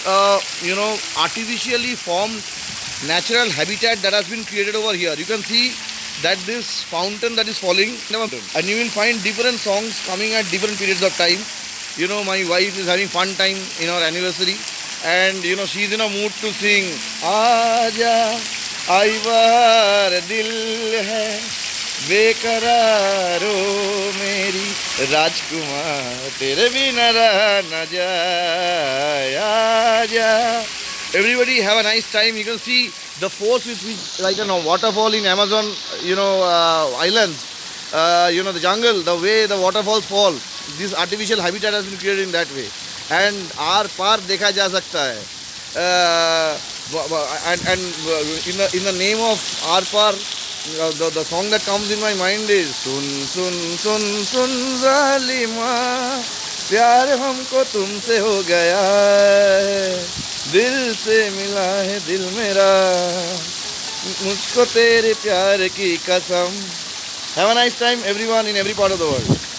artificially formed natural habitat that has been created over here. You can see that this fountain that is falling, and you will find different songs coming at different periods of time. My wife is having fun time in our anniversary, and she's in a mood to sing aaja आई बाहर दिल है बेकरारो मेरी राजकुमार तेरे बिना रहा न जाए आजा. Everybody have a nice time. You can see the force with which, like waterfall in Amazon, islands, the jungle, the way the waterfalls fall. This artificial habitat has been created in that way, and Aar Paar देखा जा सकता है. And in the name of Aar Paar, the song that comes in my mind is सुन सुन सुन सुन जालिमा प्यार हमको तुमसे हो गया है दिल से मिला है दिल मेरा मुझको तेरे प्यार की कसम. Have a nice time everyone in every part of the world.